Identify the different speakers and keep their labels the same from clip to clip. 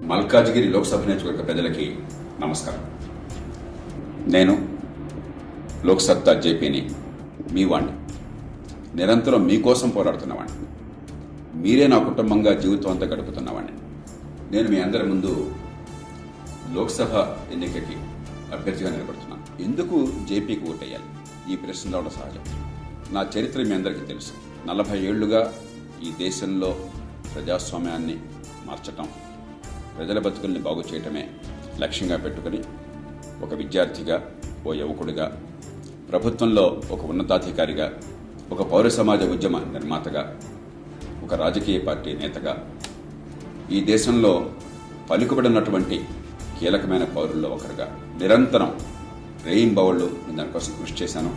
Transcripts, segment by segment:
Speaker 1: మల్కాజ్గిరి లోక్సభ నియోజకవర్గ ప్రజలకి నమస్కారం. నేను లోక్సత్తా జేపీని, మీ వాణ్ణి, నిరంతరం మీకోసం పోరాడుతున్నవాణ్ణి. మీరే నా కుటుంబంగా జీవితం అంతా గడుపుతున్నవాణ్ణి. నేను మీ అందరి ముందు లోక్సభ ఎన్నికకి అభ్యర్థిగా నిలబడుతున్నాను. ఎందుకు జేపీకి ఓటేయాలి? ఈ ప్రశ్న రావడం సహజం. నా చరిత్ర మీ అందరికీ తెలుసు. 40 ఏళ్లుగా ఈ దేశంలో ప్రజాస్వామ్యాన్ని మార్చటం, ప్రజల బతుకుల్ని బాగు చేయటమే లక్ష్యంగా పెట్టుకుని ఒక విద్యార్థిగా, ఓ యువకుడిగా, ప్రభుత్వంలో ఒక ఉన్నతాధికారిగా, ఒక పౌర సమాజ ఉద్యమ నిర్మాతగా, ఒక రాజకీయ పార్టీ నేతగా, ఈ దేశంలో పలుకుబడినటువంటి కీలకమైన పౌరుల్లో ఒకరుగా నిరంతరం రేయింబవళ్లు దానికోసం కృషి చేశాను.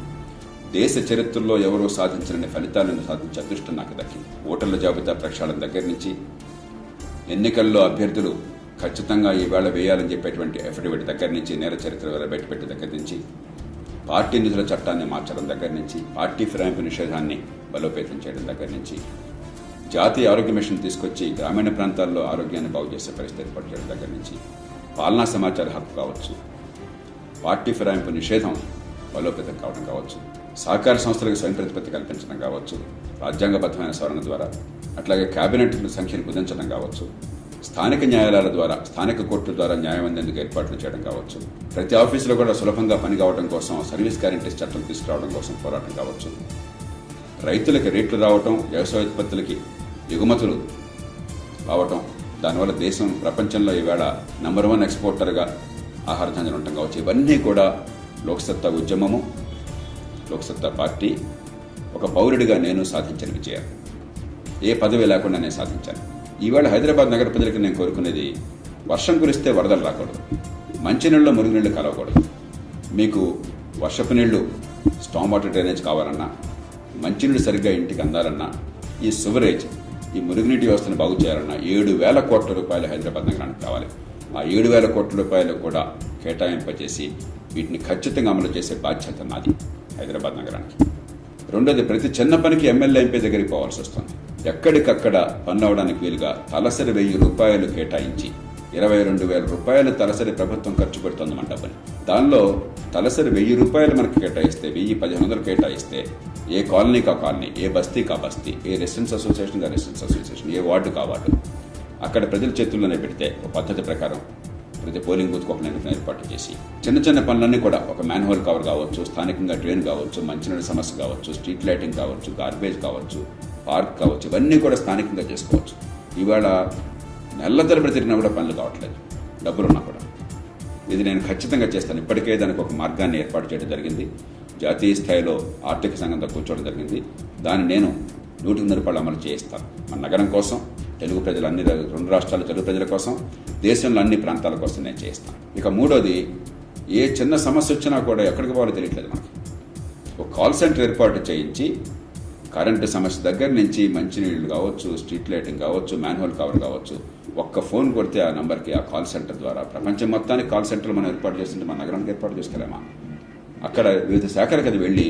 Speaker 1: దేశ చరిత్రలో ఎవరూ సాధించలేని ఫలితాలను సాధించే అదృష్టం నాకు దక్కింది. ఓటర్ల జాబితా ప్రక్షాళన దగ్గర నుంచి, ఎన్నికల్లో అభ్యర్థులు ఖచ్చితంగా ఈవేళ వేయాలని చెప్పేటువంటి అఫిడవిట్ దగ్గర నుంచి, నేర చరిత్ర బయటపెట్టే దగ్గర నుంచి, పార్టీ నిధుల చట్టాన్ని మార్చడం దగ్గర నుంచి, పార్టీ ఫిరాయింపు నిషేధాన్ని బలోపేతం చేయడం దగ్గర నుంచి, జాతీయ ఆరోగ్య మిషన్ తీసుకొచ్చి గ్రామీణ ప్రాంతాల్లో ఆరోగ్యాన్ని బాగు చేసే పరిస్థితి ఏర్పాటు చేయడం దగ్గర నుంచి, పాలనా సమాచార హక్కు కావచ్చు, పార్టీ ఫిరాయింపు నిషేధం బలోపేతం కావడం కావచ్చు, సహకార సంస్థలకు స్వయం ప్రతిపత్తి కల్పించడం కావచ్చు, రాజ్యాంగబద్ధమైన సవరణ ద్వారా, అట్లాగే కేబినెట్ సంఖ్యను కుదించడం కావచ్చు, స్థానిక న్యాయాలయాల ద్వారా, స్థానిక కోర్టుల ద్వారా న్యాయం అందేందుకు ఏర్పాట్లు చేయడం కావచ్చు, ప్రతి ఆఫీసులో కూడా సులభంగా పని కావడం కోసం సర్వీస్ గ్యారెంటీస్ చట్టం తీసుకురావడం కోసం పోరాటం కావచ్చు, రైతులకి రేట్లు రావటం, వ్యవసాయ ఉత్పత్తులకి ఎగుమతులు రావటం, దానివల్ల దేశం ప్రపంచంలో ఈవేళ నంబర్ 1 ఎక్స్పోర్టర్గా ఆహార ధాన్యాలు ఉండటం కావచ్చు. ఇవన్నీ కూడా లోక్సత్తా ఉద్యమము, లోక్సత్తా పార్టీ, ఒక పౌరుడిగా నేను సాధించిన విజయాలు. ఏ పదవి లేకుండా నేను సాధించాను. ఈవేళ హైదరాబాద్ నగర ప్రజలకు నేను కోరుకునేది, వర్షం కురిస్తే వరదలు రాకూడదు, మంచినీళ్ళు మురుగునీళ్లు కలవకూడదు. మీకు వర్షపు నీళ్లు, స్టామ్ వాటర్ డ్రైనేజ్ కావాలన్నా, మంచినీళ్ళు సరిగ్గా ఇంటికి అందాలన్నా, ఈ సివరేజ్, ఈ మురుగునీటి వ్యవస్థను బాగు చేయాలన్నా 7,000 కోట్ల రూపాయలు హైదరాబాద్ నగరానికి కావాలి. ఆ 7,000 కోట్ల రూపాయలు కూడా కేటాయింపజేసి వీటిని ఖచ్చితంగా అమలు చేసే బాధ్యత నాది హైదరాబాద్ నగరానికి. రెండోది, ప్రతి చిన్న పనికి ఎమ్మెల్యే ఎంపీ దగ్గరికి పోవాల్సి వస్తుంది. ఎక్కడికక్కడ పన్ను అవడానికి వీలుగా తలసరి 1,000 రూపాయలు కేటాయించి 22,000 రూపాయలు తలసరి ప్రభుత్వం ఖర్చు పెడుతుంది మన డబ్బుని. దానిలో తలసరి 1,000 రూపాయలు మనకు కేటాయిస్తే, 1,000-1,500 కేటాయిస్తే, ఏ కాలనీకి ఆ కాలనీ, ఏ బస్తీకి ఆ బస్తీ, ఏ రెసిడెన్స్ అసోసియేషన్ కా రెసిడెన్స్ అసోసియేషన్, ఏ వార్డు కా వార్డు, అక్కడ ప్రజల చేతుల్లోనే పెడితే ఒక పద్ధతి ప్రకారం ప్రతి పోలింగ్ బూత్కు ఒక నియంత్రణ ఏర్పాటు చేసి, చిన్న చిన్న పనులన్నీ కూడా, ఒక మ్యాన్హోల్ కవర్ కావచ్చు, స్థానికంగా డ్రైన్ కావచ్చు, మంచినీళ్ళ సమస్య కావచ్చు, స్ట్రీట్ లైటింగ్ కావచ్చు, గార్బేజ్ కావచ్చు, పార్క్ కావచ్చు, ఇవన్నీ కూడా స్థానికంగా చేసుకోవచ్చు. ఇవాళ నెల తరబడి తిరిగినా కూడా పనులు కావట్లేదు, డబ్బులున్నా కూడా. ఇది నేను ఖచ్చితంగా చేస్తాను. ఇప్పటికే దానికి ఒక మార్గాన్ని ఏర్పాటు చేయడం జరిగింది. జాతీయ స్థాయిలో ఆర్థిక సంఘంతో కూర్చోవడం జరిగింది. దాన్ని నేను 100% అమలు చేయిస్తాను. మన నగరం కోసం, తెలుగు ప్రజల అన్ని 2 రాష్ట్రాల తెలుగు ప్రజల కోసం, దేశంలో అన్ని ప్రాంతాల కోసం నేను చేస్తాను. ఇక మూడోది, ఏ చిన్న సమస్య వచ్చినా కూడా ఎక్కడికి పోవాలో తెలియట్లేదు మనకి. ఒక కాల్ సెంటర్ ఏర్పాటు చేయించి, కరెంటు సమస్య దగ్గర నుంచి మంచినీళ్లు కావచ్చు, స్ట్రీట్ లైటింగ్ కావచ్చు, మ్యాన్హోల్ కవర్ కావచ్చు, ఒక్క ఫోన్ కొడితే ఆ నంబర్కి, ఆ కాల్ సెంటర్ ద్వారా, ప్రపంచం మొత్తానికి కాల్ సెంటర్లు మనం ఏర్పాటు చేస్తుంటే మన నగరానికి ఏర్పాటు చేసుకోలేమా? అక్కడ వివిధ శాఖలకు అది వెళ్ళి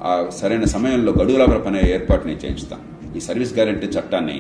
Speaker 1: ఆ సరైన సమయంలో గడువుల పని ఏర్పాటు నేను చేయించుతాను. ఈ సర్వీస్ గ్యారెంటీ చట్టాన్ని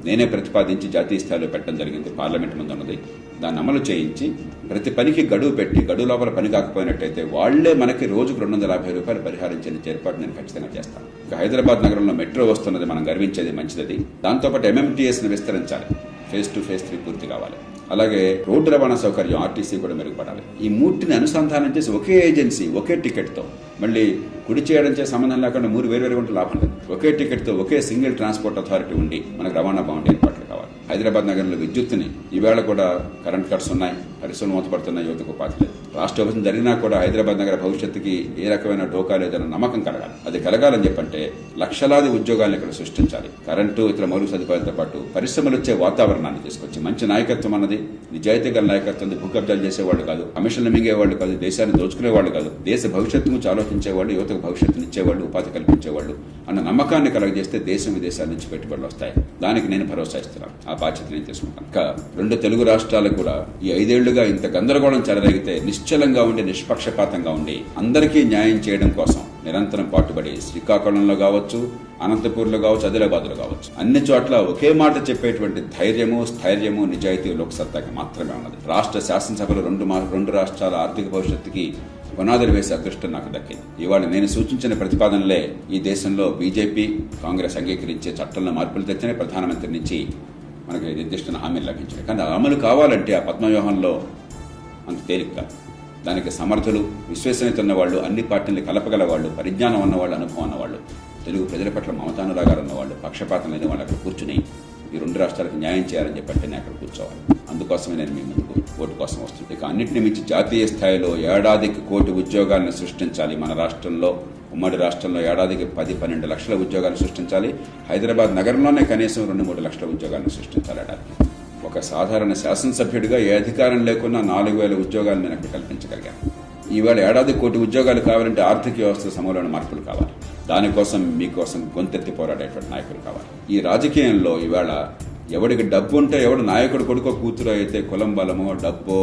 Speaker 1: నేనే ప్రతిపాదించి జాతీయ స్థాయిలో పెట్టడం జరిగింది. పార్లమెంట్ ముందు ఉన్నది. దాన్ని అమలు చేయించి ప్రతి పనికి గడువు పెట్టి, గడువు లోపల పని కాకపోయినట్టయితే వాళ్లే మనకి రోజుకు 250 రూపాయలు పరిహారం చెల్లించే ఏర్పాటు నేను ఖచ్చితంగా చేస్తాను. ఇక హైదరాబాద్ నగరంలో మెట్రో వస్తున్నది, మనం గర్వించేది, మంచిది. దాంతోపాటు MMTSని విస్తరించాలి. ఫేజ్ 2, ఫేజ్ 3 పూర్తి కావాలి. అలాగే రోడ్డు రవాణా సౌకర్యం, RTC కూడా మెరుగుపడాలి. ఈ మూటిని అనుసంధానం చేసి ఒకే ఏజెన్సీ, ఒకే టికెట్తో, మళ్ళీ కుడి చేయడం చే సంబంధం లేకుండా 3 వేరు ఉంటే లాభం లేదు. ఒకే టికెట్తో, ఒకే సింగిల్ ట్రాన్స్పోర్ట్ అథారిటీ ఉండి మనకు రవాణా బాగుండే ఏర్పాట్లు కావాలి. హైదరాబాద్ నగరంలో విద్యుత్తుని, ఈవేళ కూడా కరెంట్ కట్స్ ఉన్నాయి, పరిశ్రమలు మూతపడుతున్నాయి, యువతకు ఉపాధి లేదు. రాష్ట్ర విభజన జరిగినా కూడా హైదరాబాద్ నగర భవిష్యత్తుకి ఏ రకమైన ఢోకా లేదన్న నమ్మకం కలగాలి. అది కలగాలని చెప్పంటే లక్షలాది ఉద్యోగాలను ఇక్కడ సృష్టించాలి. కరెంటు, ఇతర మౌలిక సదుపాయాలతో పాటు పరిశ్రమలు వచ్చే వాతావరణాన్ని తీసుకొచ్చి, మంచి నాయకత్వం అన్నది, నిజాయితీ గల నాయకత్వం, భూ కబ్జాలు చేసేవాళ్ళు కాదు, కమిషన్లు మింగేవాళ్ళు కాదు, దేశాన్ని దోచుకునేవాళ్ళు కాదు, దేశ భవిష్యత్తు గురించి ఆలోచించేవాళ్ళు, యువతకు భవిష్యత్తుని ఇచ్చేవాళ్ళు, ఉపాధి కల్పించేవాళ్ళు అన్న నమ్మకాన్ని కలగజేస్తే దేశం విదేశాల నుంచి పెట్టుబడులు వస్తాయి. దానికి నేను భరోసా ఇస్తున్నాను. ఆ బాధ్యత నేను తీసుకుంటాను. ఇంకా 2 తెలుగు రాష్ట్రాలకు కూడా ఈ 5 ఏళ్లుగా ఇంత గందరగోళం చెలరేగితే నిశ్చలంగా ఉండి, నిష్పక్షపాతంగా ఉండి, అందరికీ న్యాయం చేయడం కోసం నిరంతరం పాటుపడి శ్రీకాకుళంలో కావచ్చు, అనంతపూర్లో కావచ్చు, ఆదిలాబాద్లో కావచ్చు, అన్ని చోట్ల ఒకే మాట చెప్పేటువంటి ధైర్యము, స్థైర్యము, నిజాయితీ లోక్సత్తాకి మాత్రమే ఉన్నది. రాష్ట్ర శాసనసభలో రెండు రాష్ట్రాల ఆర్థిక భవిష్యత్తుకి పునాదులు వేసే అదృష్టం నాకు దక్కింది. ఇవాళ నేను సూచించిన ప్రతిపాదనలే ఈ దేశంలో బీజేపీ, కాంగ్రెస్ అంగీకరించే చట్టంలో మార్పులు తెచ్చిన ప్రధానమంత్రి నుంచి మనకి నిర్దిష్ట హామీలు లభించాయి. కానీ అమలు కావాలంటే ఆ పద్మవ్యూహంలో అంత తేలిక కాదు. దానికి సమర్థులు, విశ్వసనీయత ఉన్నవాళ్ళు, అన్ని పార్టీలు కలపగల వాళ్ళు, పరిజ్ఞానం ఉన్నవాళ్ళు, అనుభవం ఉన్నవాళ్ళు, తెలుగు ప్రజల పట్ల మమతానురాగాలు ఉన్నవాళ్ళు, పక్షపాతం లేని వాళ్ళు అక్కడ కూర్చుని ఈ రెండు రాష్ట్రాలకు న్యాయం చేయాలని చెప్పంటే నేను అక్కడ కూర్చోవాలి. అందుకోసమే నేను మీ ముందుకు ఓటు కోసం వస్తుంది. ఇక అన్నింటినీ మించి జాతీయ స్థాయిలో ఏడాదికి 1 కోటి ఉద్యోగాలను సృష్టించాలి. మన రాష్ట్రంలో, ఉమ్మడి రాష్ట్రంలో ఏడాదికి 10-12 లక్షల ఉద్యోగాలు సృష్టించాలి. హైదరాబాద్ నగరంలోనే కనీసం 2-3 లక్షల ఉద్యోగాలను సృష్టించాలి ఏడాదికి. ఒక సాధారణ శాసనసభ్యుడిగా ఏ అధికారం లేకున్నా 4,000 ఉద్యోగాలు నేను అక్కడ కల్పించగలిగాను. ఈవేళ ఏడాది 1 కోటి ఉద్యోగాలు కావాలంటే ఆర్థిక వ్యవస్థ సమూలమైన మార్పులు కావాలి. దానికోసం మీకోసం గొంతెత్తి పోరాడేటువంటి నాయకులు కావాలి. ఈ రాజకీయంలో ఈవేళ ఎవడికి డబ్బు ఉంటే, ఎవడు నాయకుడు కొడుకో కూతురు అయితే కులం బలమో, డబ్బో,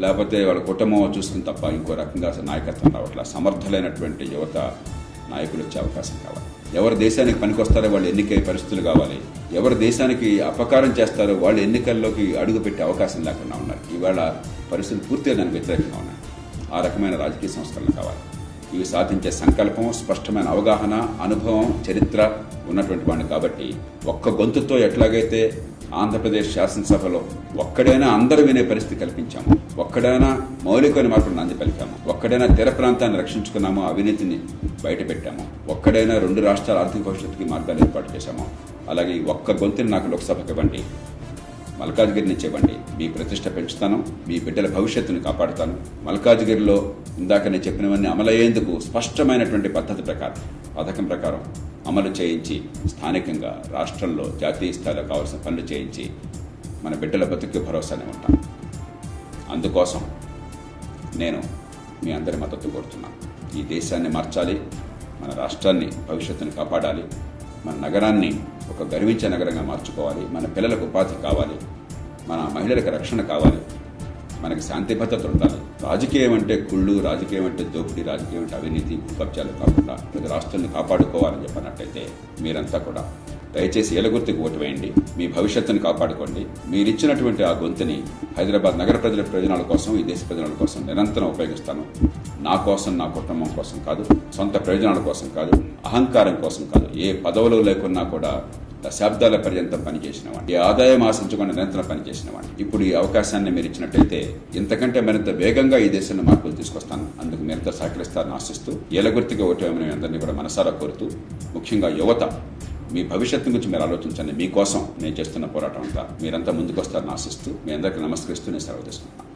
Speaker 1: లేకపోతే వాళ్ళ కుటుంబమో చూసుకుని తప్ప ఇంకో రకంగా నాయకత్వం రావట్లా. సమర్థులైనటువంటి యువత నాయకులు వచ్చే అవకాశం కావాలి. ఎవరు దేశానికి పనికొస్తారో వాళ్ళు ఎన్నికయ్యే పరిస్థితులు కావాలి. ఎవరు దేశానికి అపకారం చేస్తారో వాళ్ళు ఎన్నికల్లోకి అడుగు పెట్టే అవకాశం లేకుండా ఉన్నారు. ఇవాళ పరిస్థితులు పూర్తిగా దానికి వ్యతిరేకంగా ఉన్నాయి. ఆ రకమైన రాజకీయ సంస్కరణలు కావాలి. ఇవి సాధించే సంకల్పం, స్పష్టమైన అవగాహన, అనుభవం, చరిత్ర ఉన్నటువంటి వాడిని కాబట్టి ఒక్క గొంతుతో ఎట్లాగైతే ఆంధ్రప్రదేశ్ శాసనసభలో ఒక్కడైనా అందరూ వినే పరిస్థితి కల్పించాము, ఒక్కడైనా మౌలికమైన మార్పులు నాంది పలికాము, ఒక్కడైనా తీర ప్రాంతాన్ని రక్షించుకున్నాము, అవినీతిని బయటపెట్టాము, ఒక్కడైనా 2 రాష్ట్రాల ఆర్థిక భవిష్యత్తుకి మార్గాలు ఏర్పాటు చేశాము. అలాగే ఒక్క గొంతుని నాకు లోక్సభకి ఇవ్వండి, మల్కాజ్గిరి నుంచి ఇవ్వండి. మీ ప్రతిష్ట పెంచుతాను, మీ బిడ్డల భవిష్యత్తును కాపాడుతాను. మల్కాజ్గిరిలో ఇందాక నేను చెప్పినవన్నీ అమలయ్యేందుకు స్పష్టమైనటువంటి పథకం ప్రకారం అమలు చేయించి, స్థానికంగా రాష్ట్రంలో జాతీయ స్థాయిలో కావాల్సిన పనులు చేయించి మన బిడ్డల బతుకు భరోసానే ఉంటాను. అందుకోసం నేను మీ అందరి మద్దతు కోరుతున్నాను. ఈ దేశాన్ని మార్చాలి, మన రాష్ట్రాన్ని, భవిష్యత్తును కాపాడాలి, మన నగరాన్ని ఒక గర్వించే నగరంగా మార్చుకోవాలి. మన పిల్లలకు ఉపాధి కావాలి, మన మహిళలకు రక్షణ కావాలి, మనకి శాంతి భద్రత ఉండాలి. రాజకీయం అంటే కుళ్ళు, రాజకీయం అంటే దోపిడీ, రాజకీయం అంటే అవినీతి, భూకబ్జాలు కాకుండా ప్రతి రాష్ట్రాన్ని కాపాడుకోవాలని చెప్పినట్టయితే మీరంతా కూడా దయచేసి ఏలగుర్తికి ఓటు వేయండి. మీ భవిష్యత్తును కాపాడుకోండి. మీరిచ్చినటువంటి ఆ గొంతుని హైదరాబాద్ నగర ప్రజల ప్రయోజనాల కోసం, ఈ దేశ ప్రయోజనాల కోసం నిరంతరం ఉపయోగిస్తాను. నా కోసం, నా కుటుంబం కోసం కాదు, సొంత ప్రయోజనాల కోసం కాదు, అహంకారం కోసం కాదు. ఏ పదవులు లేకున్నా కూడా దశాబ్దాల పర్యంతం పనిచేసినవాడిని, ఏ ఆదాయం ఆశించకుండా నిరంతరం పనిచేసినవాడిని. ఇప్పుడు ఈ అవకాశాన్ని మీరు ఇచ్చినట్టయితే ఇంతకంటే మరింత వేగంగా ఈ దేశంలో మార్పులు తీసుకొస్తాను. అందుకు మీరంతా సహకరిస్తారని ఆశిస్తూ, ఏలగుర్తిగా ఓటు వేయమని అందరినీ కూడా మనసారా కోరుతూ, ముఖ్యంగా యువత, మీ భవిష్యత్తు గురించి మీరు ఆలోచించండి. మీకోసం నేను చేస్తున్న పోరాటం అంతా మీరంతా ముందుకు వస్తారని ఆశిస్తూ, మీ అందరికీ నమస్కరిస్తూ నేను సెలవు తీసుకుంటున్నాను.